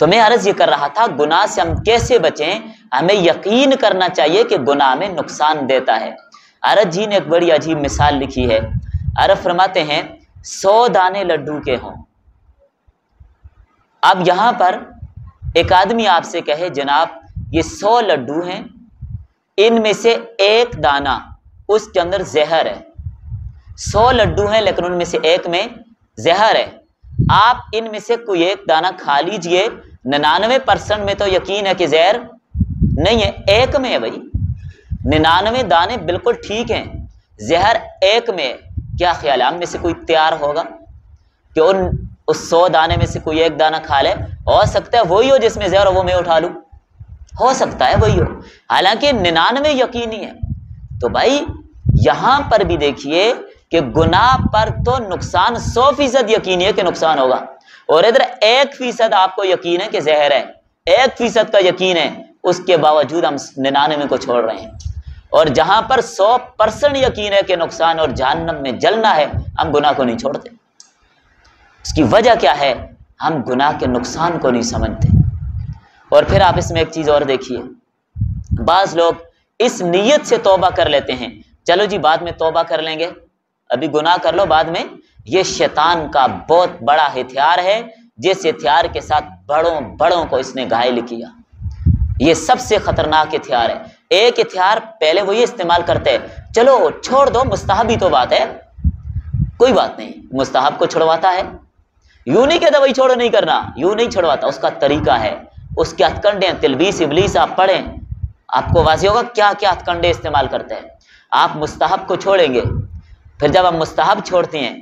تو میں عرض یہ کر رہا تھا گناہ سے ہم کیسے بچیں، ہمیں یقین کرنا چاہیے کہ گناہ میں نقصان دیتا ہے۔ عرض جی نے ایک بڑی عجیب مثال لکھی ہے۔ عرض فرماتے ہیں 100 دانے لڈو کے ہوں، اب یہاں پر ایک آدمی آپ سے کہے جناب یہ 100 لڈو ہیں، ان میں سے ایک دانہ اس کے اندر زہر ہے، 100 لڈو ہیں لیکن ان میں سے ایک میں زہر ہے، آپ ان میں سے کوئی ایک دانہ کھا لیجئے، 99% میں تو یقین ہے کہ زہر نہیں ہے، ایک میں ہے بھائی، 99 دانے بالکل ٹھیک ہیں، زہر ایک میں ہے، کیا خیال ہے ہم میں سے کوئی تیار ہوگا کہ اس 100 دانے میں سے کوئی ایک دانہ کھا لے؟ ہو سکتا ہے وہی ہو جس میں زہر وہ میں اٹھا لوں، ہو سکتا ہے وہی ہو، حالانکہ 99 یقینی ہے۔ تو بھائی یہاں پر بھی دیکھیے کہ گناہ پر تو نقصان 100% یقینی ہے کہ نقصان ہوگا، اور ادھر 1% آپ کو یقین ہے کہ زہر ہے، 1% کا یقین ہے، اس کے باوجود ہم 99 کو چھوڑ رہے ہیں، اور جہاں پر 100% یقین ہے کہ نقصان اور جہنم میں جلنا ہے، ہم گناہ کو نہیں چھوڑتے۔ اس کی وجہ کیا ہے؟ ہم گناہ کے نقصان کو نہیں سمجھتے۔ اور پھر آپ اس میں ایک چیز اور دیکھیے، بعض لوگ اس نیت سے توبہ کر لیتے ہیں، چلو جی بعد میں توبہ کر لیں گے، ابھی گناہ کر لو بعد میں۔ یہ شیطان کا بہت بڑا ہتھیار ہے، جس ہتھیار کے ساتھ بڑوں کو اس نے گھائل کیا، یہ سب سے خطرناک ہتھیار ہے۔ ایک ہتھیار پہلے وہ یہ استعمال کرتے ہیں، چلو چھوڑ دو مستحب ہی تو بات ہے، کوئی بات نہیں، مستحب کو چھڑواتا ہے، یوں نہیں کہتا وہی چھوڑو نہیں کرنا، یوں نہیں چھڑواتا، اس کا طریقہ ہے، اس کے ہتھ کنڈے ہیں، تلبیس ابلیس آپ پڑھیں آپ کو واضح ہوگا کیا کیا ہتھ کنڈے استعمال کرتے ہیں۔ آپ مستحب کو چھوڑیں گے، پھر جب ہم مستحب چھوڑتے ہیں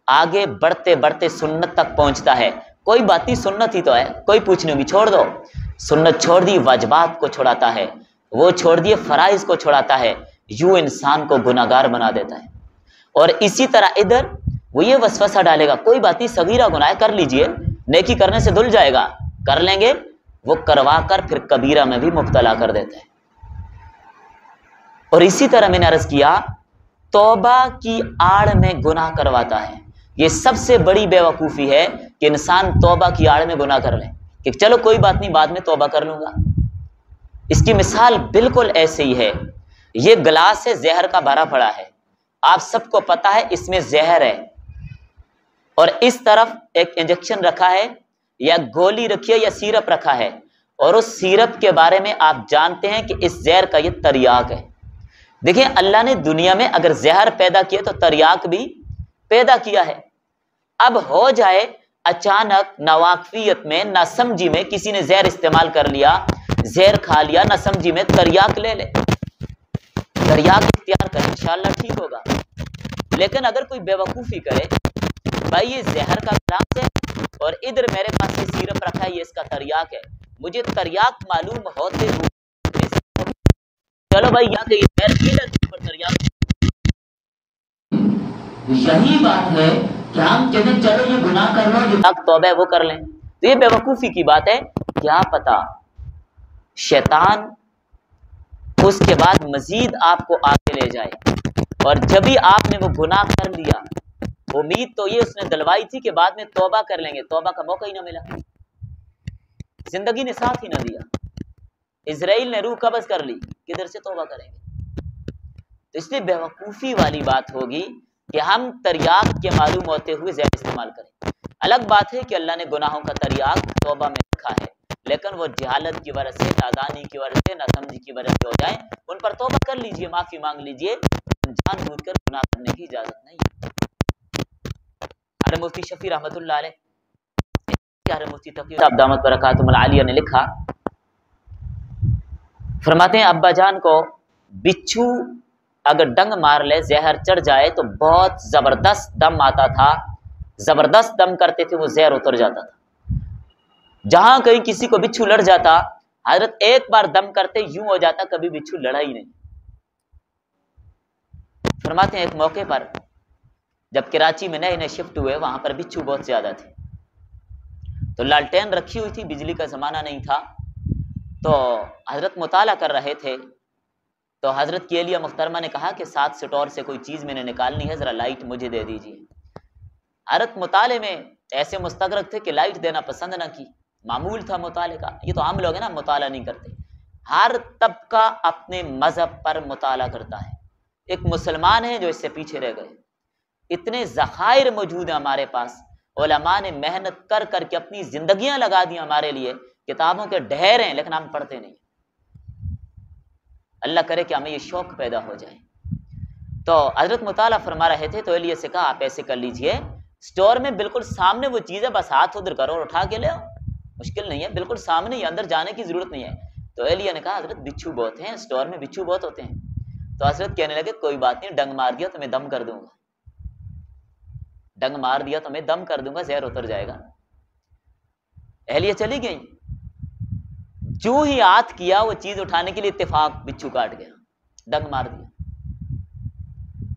آگے بڑھتے بڑھتے سنت تک پہنچتا ہے، کوئی بات نہیں سنت ہی تو ہے، کوئی پوچھنے ہوگی چھوڑ دو، سنت چھوڑ دی، واجبات کو چھوڑاتا ہے، وہ چھوڑ دیے فرائض کو چھوڑاتا ہے، یوں انسان کو گناہگار بنا دیتا ہے۔ اور اسی طرح ادھر وہ یہ وسوسہ ڈالے گا، کوئی بات نہیں صغیرہ گناہ کر لیجئے، نیکی کرنے سے دھل جائے گا، کر لیں گے، وہ کروا کر پھر کبیرہ میں بھی مبتلا کر دیتا ہے۔ اور اسی طرح میں نے عرض کیا توبہ کی آڑ میں گناہ کرواتا ہے، یہ سب سے بڑی بے وقوفی ہے کہ انسان توبہ کی آڑ میں گناہ کر لے کہ چلو کوئی بات نہیں بعد میں توبہ کر لوں گا۔ اس کی مثال بالکل ایسے ہی ہے، یہ گلاس ہے زہر کا بھرا پڑا ہے، آپ سب کو پتا ہے اس میں زہر ہے، اور اس طرف ایک انجیکشن رکھا ہے یا گولی رکھی ہے یا سیرپ رکھا ہے، اور اس سیرپ کے بارے میں آپ جانتے ہیں کہ اس زہر کا یہ تریاق ہے۔ دیکھیں اللہ نے دنیا میں اگر زہر پیدا کیا تو تریاق بھی پیدا کیا ہے۔ اب ہو جائے اچانک ناواقفیت میں نہ سمجھی میں کسی نے زہر استعمال کر لیا، زہر کھا لیا، نہ سمجھی میں تریاق لے لے، تریاق اختیار کرے انشاءاللہ ٹھیک ہوگا۔ لیکن اگر کوئی بے وقوفی کرے بھائی یہ زہر کا گلاس ہے اور ادھر میرے پاس یہ سیرپ رکھا ہے یہ اس کا تریاق ہے، مجھے تریاق معلوم ہوتے ہوئے چلو بھائی یہاں کہ یہی بات ہے کہ ہم کہتے چلو یہ گناہ کر لو جو توبہ ہے وہ کر لیں، تو یہ بے وقوفی کی بات ہے۔ کیا پتا شیطان اس کے بعد مزید آپ کو آگے لے جائے، اور جب ہی آپ نے وہ گناہ کر لیا امید تو یہ اس نے دلوائی تھی کہ بعد میں توبہ کر لیں گے، توبہ کا موقع ہی نہ ملا، زندگی نے ساتھ ہی نہ دیا، اسرائیل نے روح قبض کر لی، کدھر سے توبہ کریں گے؟ تو اس لیے بے وقوفی والی بات ہوگی کہ ہم تریاق کے معلوم ہوتے ہوئے زہر استعمال کریں۔ الگ بات ہے کہ اللہ نے گناہوں کا تریاق توبہ میں رکھا ہے، لیکن وہ جہالت کی وجہ سے، نادانی کی وجہ سے، ناسمجھی کی وجہ سے ہو جائیں، ان پر توبہ کر لیجئے، معافی مانگ لیجئے، جان بوجھ کر گناہ کرنے کی اجازت نہیں ہے۔ مفتی شفیع رحمۃ اللہ علیہ، مفتی تقی صاحب دامت برکاتہم العالیہ نے لکھا، فرماتے ہیں ابا جان کو بچھو اگر ڈنگ مار لے زہر چڑھ جائے تو بہت زبردست دم آتا تھا، زبردست دم کرتے تھے، وہ زہر اتر جاتا تھا۔ جہاں کہیں کسی کو بچھو لڑ جاتا حضرت ایک بار دم کرتے یوں ہو جاتا کبھی بچھو لڑا ہی نہیں۔ فرماتے ہیں ایک موقع پر جب کراچی میں نئے نئے شفٹ ہوئے وہاں پر بچھو بہت زیادہ تھے، تو لالٹین رکھی ہوئی تھی، بجلی کا زمانہ نہیں تھا، تو حضرت مطالعہ کر رہے تھے، تو حضرت کی اہلیہ محترمہ نے کہا کہ ساتھ سٹور سے کوئی چیز میں نے نکالنی ہے، ذرا لائٹ مجھے دے دیجیے۔ حضرت مطالعے میں ایسے مستغرق تھے کہ لائٹ دینا پسند نہ کی، معمول تھا مطالعے کا. یہ تو عام لوگ ہیں نا مطالعہ نہیں کرتے. ہر طبقہ اپنے مذہب پر مطالعہ کرتا ہے. ایک مسلمان ہیں جو اس سے پیچھے رہ گئے. اتنے ذخائر موجود ہیں ہمارے پاس، علماء نے محنت کر کر کے اپنی زندگیاں لگا دی ہمارے لیے، کتابوں کے ڈھیر ہیں لیکن ہم پڑھتے نہیں. اللہ کرے کہ ہمیں یہ شوق پیدا ہو جائے. تو حضرت مطالعہ فرما رہے تھے تو الیہ سے کہا آپ ایسے کر لیجئے، اسٹور میں بالکل سامنے وہ چیز ہے، بس ہاتھ ادھر کرو اور اٹھا کے لے آؤ، مشکل نہیں ہے، بالکل سامنے ہی، اندر جانے کی ضرورت نہیں ہے. تو الیہ نے کہا حضرت بچھو بہت ہیں اسٹور میں، بچھو بہت ہوتے ہیں. تو حضرت کہنے لگے کوئی بات نہیں، ڈنگ مار دیا تو میں دم کر دوں گا، ڈنگ مار دیا تو میں دم کر دوں گا، زہر اتر جائے گا. اہلیہ چلی گئی. جو ہی ہاتھ کیا وہ چیز اٹھانے کے لیے اتفاق بچھو کاٹ گیا، ڈنگ مار دیا.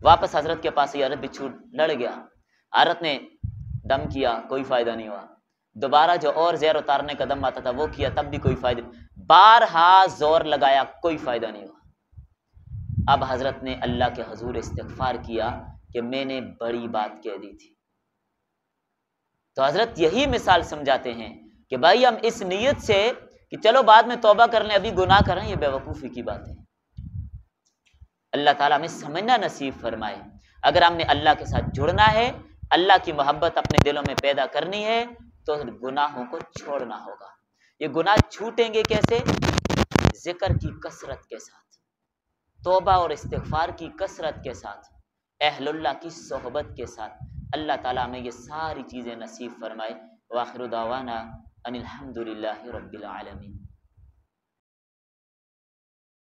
واپس حضرت کے پاس عورت، بچھو لڑ گیا. عورت نے دم کیا، کوئی فائدہ نہیں ہوا. دوبارہ جو اور زہر اتارنے کا دم آتا تھا وہ کیا، تب بھی کوئی فائدہ نہیں. بارہا زور لگایا، کوئی فائدہ نہیں ہوا. اب حضرت نے اللہ کے حضور استغفار کیا کہ میں نے بڑی بات کہہ دی تھی. تو حضرت یہی مثال سمجھاتے ہیں کہ بھائی ہم اس نیت سے کہ چلو بعد میں توبہ کر لیں، ابھی گناہ کر رہے ہیں، یہ بے وقوفی کی بات ہے. اللہ تعالیٰ ہمیں سمجھنا نصیب فرمائے. اگر ہم نے اللہ کے ساتھ جڑنا ہے، اللہ کی محبت اپنے دلوں میں پیدا کرنی ہے تو گناہوں کو چھوڑنا ہوگا. یہ گناہ چھوٹیں گے کیسے؟ ذکر کی کثرت کے ساتھ، توبہ اور استغفار کی کثرت کے ساتھ، اہل اللہ کی صحبت کے ساتھ. اللہ تعالیٰ ہمیں یہ ساری چیزیں نصیب فرمائے. وآخر دعوانا ان الحمد للہ رب العالمین.